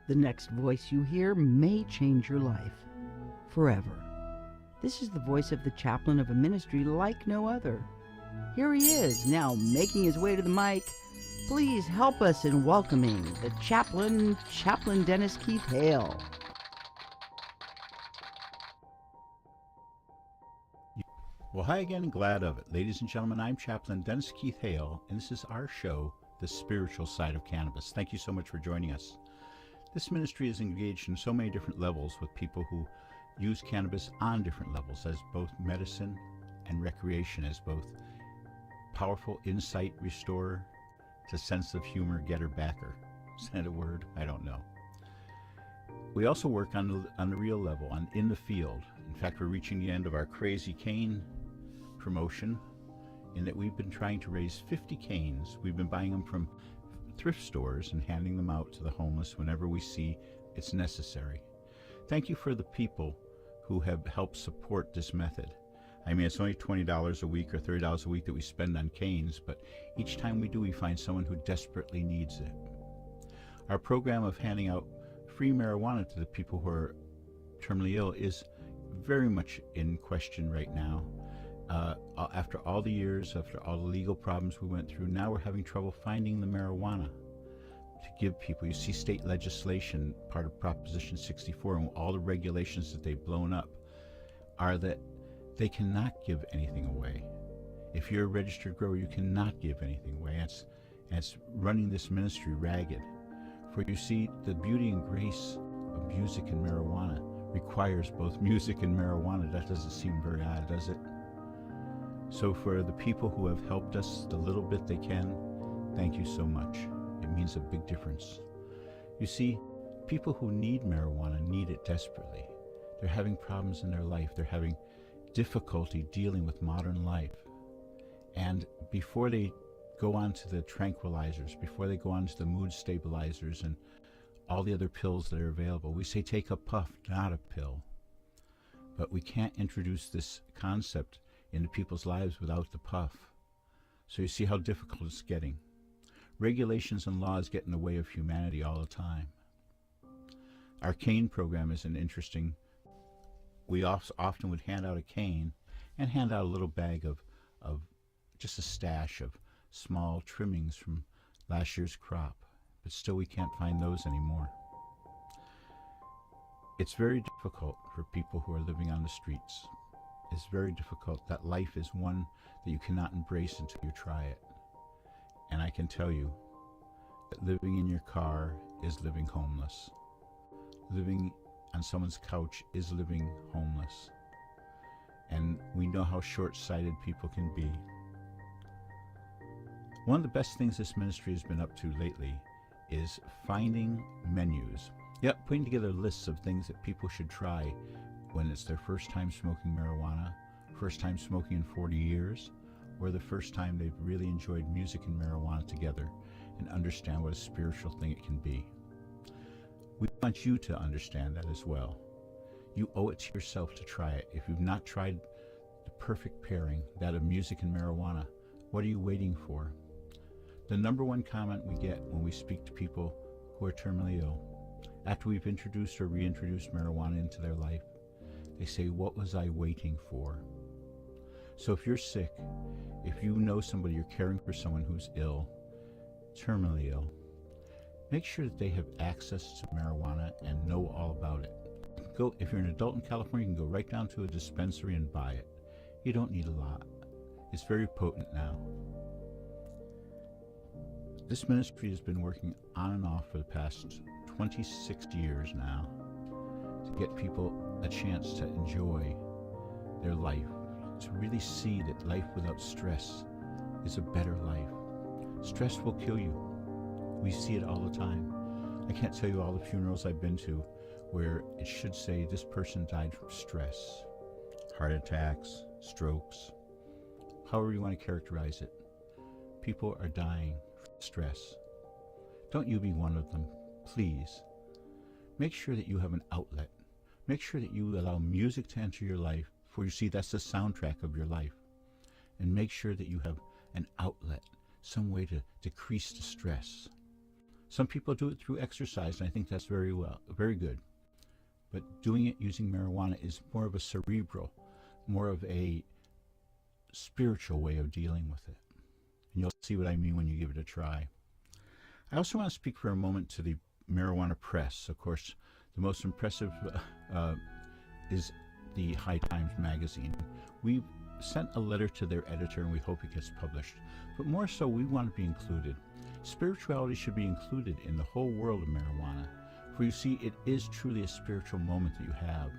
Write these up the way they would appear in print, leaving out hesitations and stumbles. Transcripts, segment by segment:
The next voice you hear may change your life forever. This is the voice of the chaplain of a ministry like no other. Here he is, now making his way to the mic. Please help us in welcoming the chaplain, Chaplain Dennis Keith Hale. Well, hi again and glad of it. Ladies and gentlemen, I'm Chaplain Dennis Keith Hale, and this is our show, The Spiritual Side of Cannabis. Thank you so much for joining us. This ministry is engaged in so many different levels with people who use cannabis on different levels as both medicine and recreation, as both powerful insight restorer to sense of humor getter backer. Is that a word? I don't know. We also work on the real level, in the field. In fact, we're reaching the end of our crazy cane promotion in that we've been trying to raise 50 canes. We've been buying them from thrift stores and handing them out to the homeless whenever we see it's necessary. Thank you for the people who have helped support this method. I mean, it's only $20 a week or $30 a week that we spend on canes, but each time we do, we find someone who desperately needs it. Our program of handing out free marijuana to the people who are terminally ill is very much in question right now. After all the years, after all the legal problems we went through, now we're having trouble finding the marijuana to give people. You see state legislation, part of Proposition 64, and all the regulations that they've blown up are that they cannot give anything away. If you're a registered grower, you cannot give anything away. It's running this ministry ragged. For you see, the beauty and grace of music and marijuana requires both music and marijuana. That doesn't seem very odd, does it? So for the people who have helped us the little bit they can, thank you so much. It means a big difference. You see, people who need marijuana need it desperately. They're having problems in their life. They're having difficulty dealing with modern life. And before they go on to the tranquilizers, before they go on to the mood stabilizers and all the other pills that are available, we say take a puff, not a pill. But we can't introduce this concept into people's lives without the puff. So you see how difficult it's getting. Regulations and laws get in the way of humanity all the time. Our cane program is an interesting. We often would hand out a cane and hand out a little bag of just a stash of small trimmings from last year's crop, but still we can't find those anymore. It's very difficult for people who are living on the streets. It's very difficult. That life is one that you cannot embrace until you try it. And I can tell you that living in your car is living homeless. Living on someone's couch is living homeless. And we know how short-sighted people can be. One of the best things this ministry has been up to lately is finding menus. Yep, putting together lists of things that people should try when it's their first time smoking marijuana, first time smoking in 40 years, or the first time they've really enjoyed music and marijuana together and understand what a spiritual thing it can be. We want you to understand that as well. You owe it to yourself to try it. If you've not tried the perfect pairing, that of music and marijuana, what are you waiting for? The number one comment we get when we speak to people who are terminally ill, after we've introduced or reintroduced marijuana into their life, they say, what was I waiting for? So if you're sick, if you know somebody, you're caring for someone who's ill, terminally ill, make sure that they have access to marijuana and know all about it. If you're an adult in California, you can go right down to a dispensary and buy it. You don't need a lot. It's very potent now. This ministry has been working on and off for the past 26 years now to get people a chance to enjoy their life, to really see that life without stress is a better life. Stress will kill you. We see it all the time. I can't tell you all the funerals I've been to where it should say this person died from stress, heart attacks, strokes, however you want to characterize it. People are dying from stress. Don't you be one of them, please. Make sure that you have an outlet. Make sure that you allow music to enter your life, for you see that's the soundtrack of your life. And make sure that you have an outlet, some way to decrease the stress. Some people do it through exercise, and I think that's very good. But doing it using marijuana is more of a cerebral, more of a spiritual way of dealing with it. And you'll see what I mean when you give it a try. I also want to speak for a moment to the marijuana press. Of course, the most impressive is the High Times magazine. We've sent a letter to their editor, and we hope it gets published. But more so, we want to be included. Spirituality should be included in the whole world of marijuana. For you see, it is truly a spiritual moment that you have.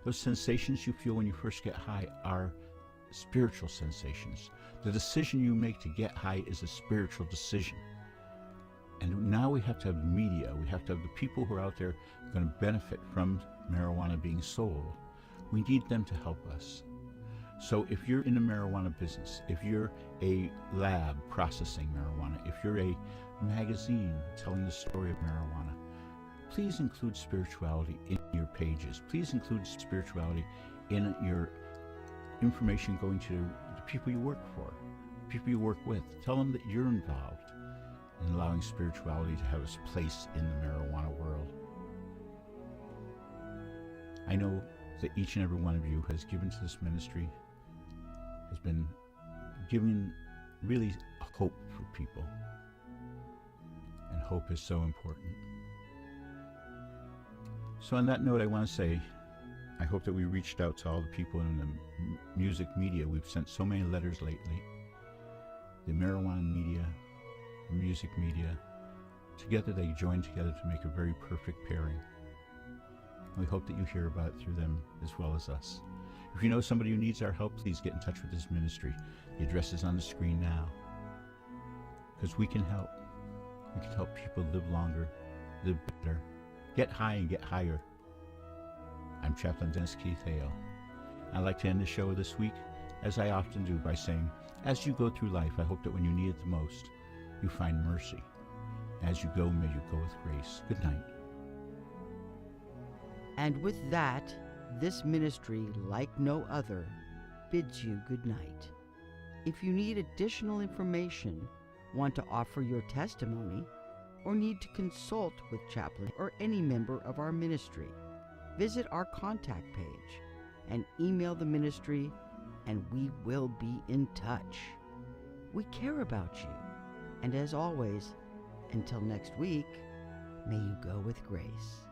Those sensations you feel when you first get high are spiritual sensations. The decision you make to get high is a spiritual decision. And now we have to have the media, we have to have the people who are out there going to benefit from marijuana being sold. We need them to help us. So if you're in the marijuana business, if you're a lab processing marijuana, if you're a magazine telling the story of marijuana, please include spirituality in your pages. Please include spirituality in your information going to the people you work for, people you work with. Tell them that you're involved in allowing spirituality to have its place in the marijuana world. I know that each and every one of you has given to this ministry, has been giving really hope for people. And hope is so important. So on that note, I want to say, I hope that we reached out to all the people in the music media. We've sent so many letters lately. The marijuana media, the music media, together they join together to make a very perfect pairing. We hope that you hear about it through them as well as us. If you know somebody who needs our help, please get in touch with this ministry. The address is on the screen now. Because we can help. We can help people live longer, live better, get high and get higher. I'm Chaplain Dennis Keith Hale. I'd like to end the show this week, as I often do, by saying, as you go through life, I hope that when you need it the most, you find mercy. As you go, may you go with grace. Good night. And with that, this ministry, like no other, bids you good night. If you need additional information, want to offer your testimony, or need to consult with Chaplain or any member of our ministry, visit our contact page and email the ministry, and we will be in touch. We care about you. And as always, until next week, may you go with grace.